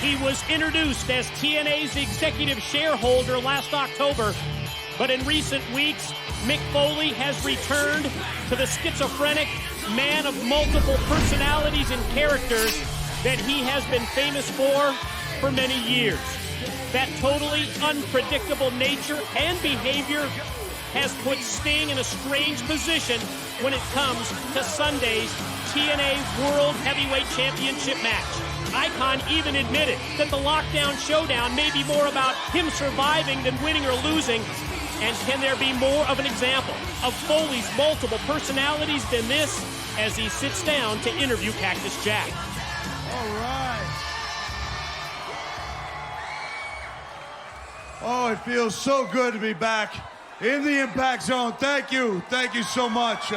He was introduced as TNA's executive shareholder last October, but in recent weeks, Mick Foley has returned to the schizophrenic man of multiple personalities and characters that he has been famous for many years. That totally unpredictable nature and behavior has put Sting in a strange position when it comes to Sunday's TNA World Heavyweight Championship match. Icon even admitted that the Lockdown Showdown may be more about him surviving than winning or losing. And can there be more of an example of Foley's multiple personalities than this as he sits down to interview Cactus Jack? All right. Oh, it feels so good to be back in the Impact Zone. Thank you. Thank you so much.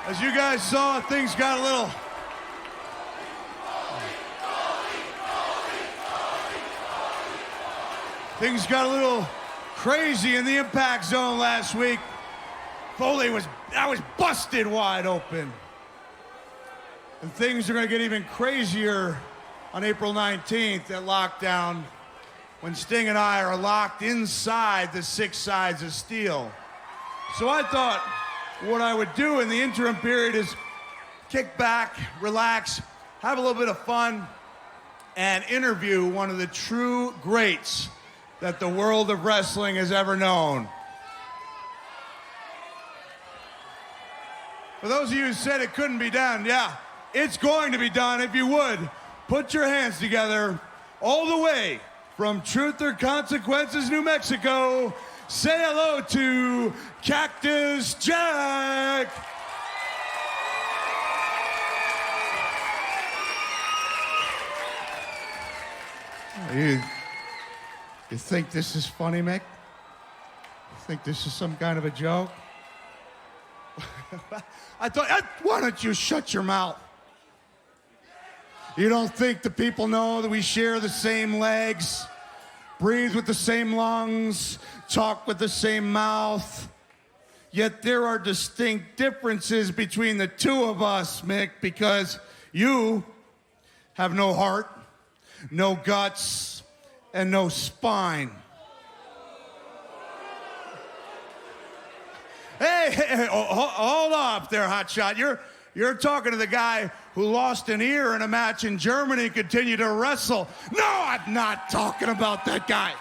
As you guys saw, things got a little... Things got a little crazy in the Impact Zone last week. Foley was busted wide open. And things are going to get even crazier on April 19th at Lockdown when Sting and I are locked inside the 6 sides of steel. So I thought what I would do in the interim period is kick back, relax, have a little bit of fun, and interview one of the true greats that the world of wrestling has ever known. For those of you who said it couldn't be done, yeah, it's going to be done. If you would, put your hands together all the way from Truth or Consequences, New Mexico. Say hello to Cactus Jack. You think this is funny, Mick? You think this is some kind of a joke? I thought, why don't you shut your mouth? You don't think the people know that we share the same legs, breathe with the same lungs, talk with the same mouth? Yet there are distinct differences between the two of us, Mick, because you have no heart, no guts, and no spine. Hey, hold up there, hotshot. You're talking to the guy who lost an ear in a match in Germany and continued to wrestle. No, I'm not talking about that guy.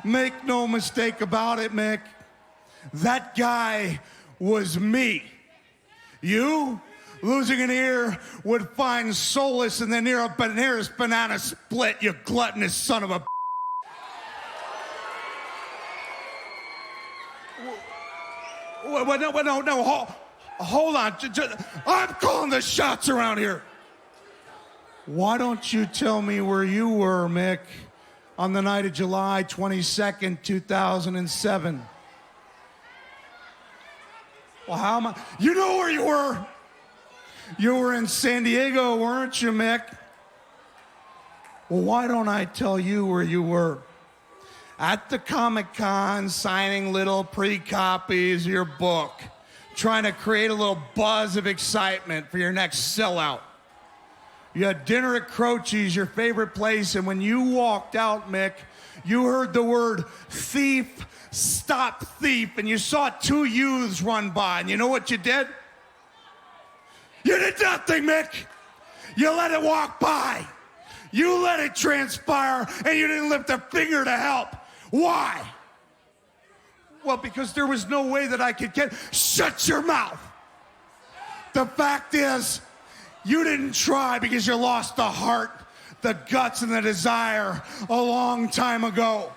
Make no mistake about it, Mick. That guy was me. You, losing an ear, would find solace in the nearest banana split, you gluttonous son of a... No, hold on. I'm calling the shots around here. Why don't you tell me where you were, Mick, on the night of July 22nd, 2007? Well, how am I? You know where you were. You were in San Diego, weren't you, Mick? Well, why don't I tell you where you were? At the Comic-Con, signing little pre-copies of your book, trying to create a little buzz of excitement for your next sellout. You had dinner at Croce's, your favorite place, and when you walked out, Mick, you heard the word thief, stop thief, and you saw 2 youths run by, and you know what you did? You did nothing, Mick. You let it walk by. You let it transpire, and you didn't lift a finger to help. Why? Well, because there was no way that I could get... Shut your mouth. The fact is, you didn't try because you lost the heart, the guts, and the desire a long time ago.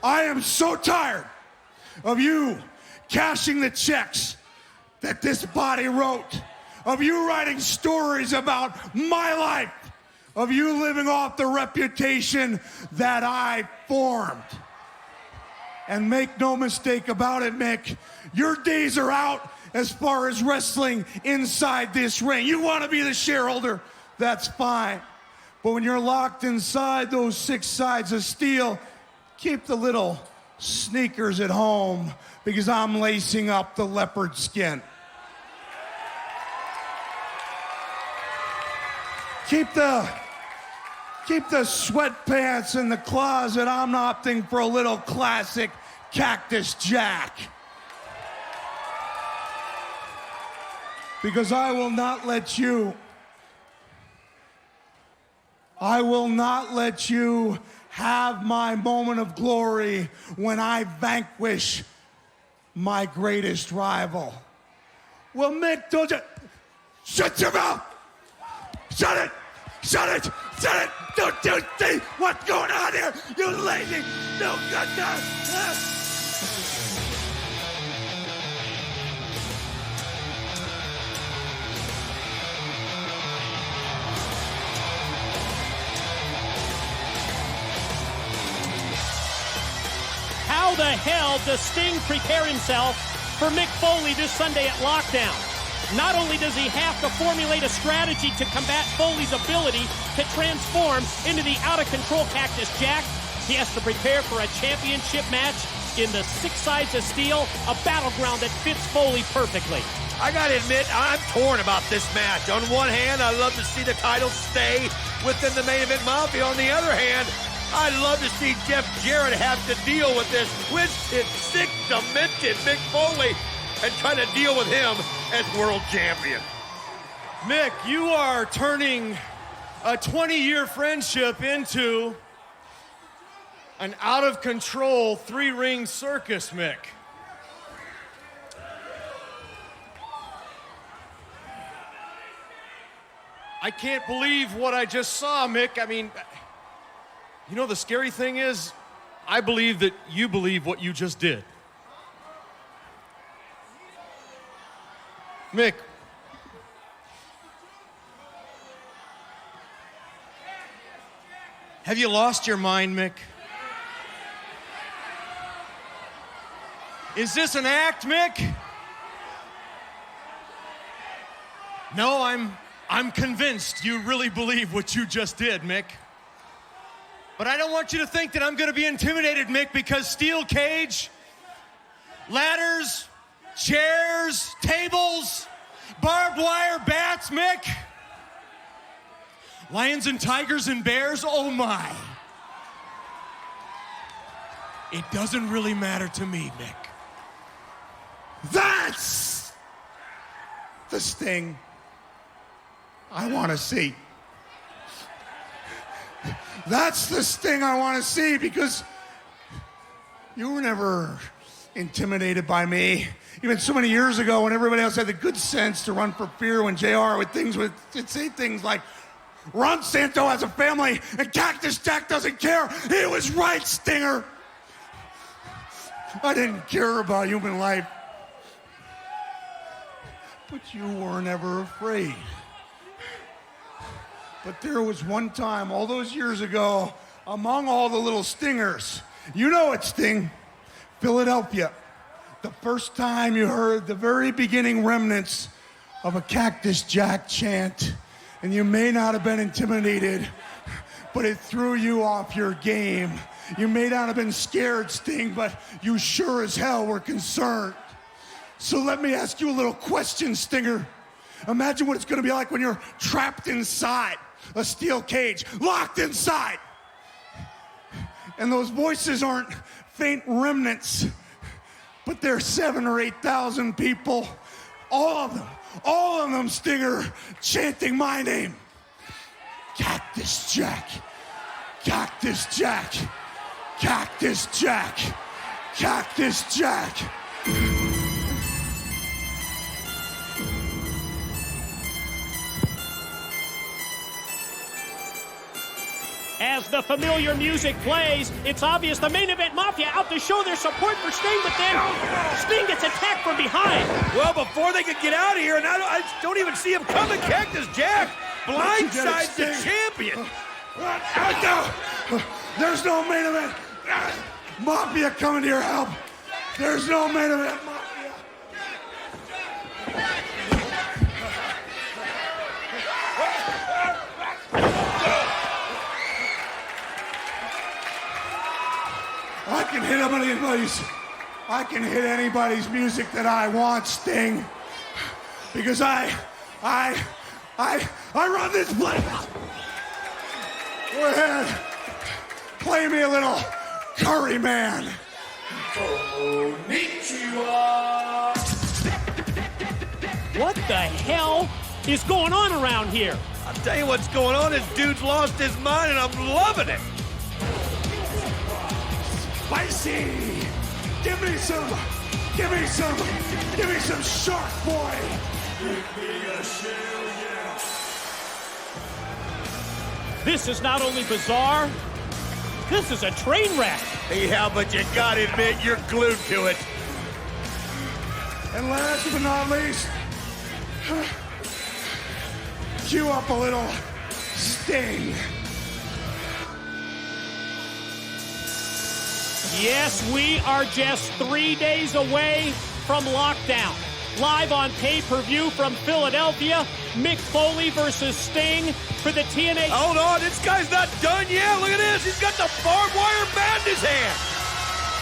I am so tired of you cashing the checks that this body wrote, of you writing stories about my life, of you living off the reputation that I formed. And make no mistake about it, Mick, your days are out as far as wrestling inside this ring. You want to be the shareholder, that's fine. But when you're locked inside those 6 sides of steel, keep the little sneakers at home because I'm lacing up the leopard skin. Keep the sweatpants in the closet. I'm opting for a little classic Cactus Jack. Because I will not let you have my moment of glory when I vanquish my greatest rival. Well, Mick, don't you... Shut your mouth! Shut it! Shut it! Shut it! Don't you see what's going on here? You lazy, no good guy! How the hell does Sting prepare himself for Mick Foley this Sunday at Lockdown? Not only does he have to formulate a strategy to combat Foley's ability to transform into the out-of-control Cactus Jack, he has to prepare for a championship match in the 6 Sides of Steel, a battleground that fits Foley perfectly. I gotta admit, I'm torn about this match. On one hand, I love to see the title stay within the main event Mafia. On the other hand, I'd love to see Jeff Jarrett have to deal with this twisted, sick, demented Mick Foley and try to deal with him as world champion. Mick, you are turning a 20-year friendship into an out-of-control 3-ring circus, Mick. I can't believe what I just saw, Mick. I mean, you know, the scary thing is, I believe that you believe what you just did. Mick, have you lost your mind, Mick? Is this an act, Mick? No, I'm convinced you really believe what you just did, Mick. But I don't want you to think that I'm going to be intimidated, Mick, because steel cage, ladders, chairs, tables, barbed wire bats, Mick. Lions and tigers and bears, oh my. It doesn't really matter to me, Mick. That's the Sting I want to see. That's the Sting I want to see, because you were never intimidated by me. Even so many years ago, when everybody else had the good sense to run for fear, when JR would say things like, Ron Santo has a family and Cactus Jack doesn't care. He was right, Stinger. I didn't care about human life. But you were never afraid. But there was one time, all those years ago, among all the little stingers, you know it, Sting, Philadelphia, the first time you heard the very beginning remnants of a Cactus Jack chant, and you may not have been intimidated, but it threw you off your game. You may not have been scared, Sting, but you sure as hell were concerned. So let me ask you a little question, Stinger. Imagine what it's going to be like when you're trapped inside a steel cage, locked inside. And those voices aren't faint remnants, but they're 7,000 or 8,000 people, all of them, Stinger, chanting my name. Cactus Jack, Cactus Jack, Cactus Jack, Cactus Jack. As the familiar music plays, it's obvious the main event Mafia out to show their support for Sting, but then Sting gets attacked from behind. Well, before they could get out of here, and I don't even see him coming, Cactus Jack blindsides the champion. No, there's no main event Mafia coming to your help. There's no main event Mafia. I can hit anybody's music that I want, Sting. Because I run this place. Go ahead. Play me a little Curry Man. What the hell is going on around here? I'll tell you what's going on. This dude's lost his mind, and I'm loving it. Spicy. Give me some shark boy. This is not only bizarre, this is a train wreck. Yeah, but you gotta admit, you're glued to it. And last but not least, cue up a little Sting. Yes, we are just 3 days away from lockdown. Live on pay-per-view from Philadelphia, Mick Foley versus Sting for the TNA. Hold on, this guy's not done yet. Look at this. He's got the barbed wire bat in his hand.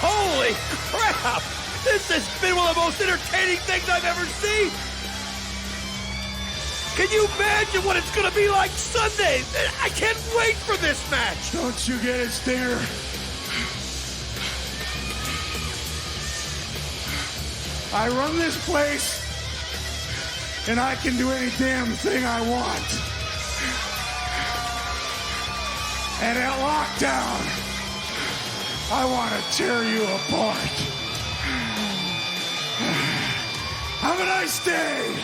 Holy crap. This has been one of the most entertaining things I've ever seen. Can you imagine what it's going to be like Sunday? I can't wait for this match. Don't you get it, Stinger? I run this place, and I can do any damn thing I want. And at lockdown, I want to tear you apart. Have a nice day.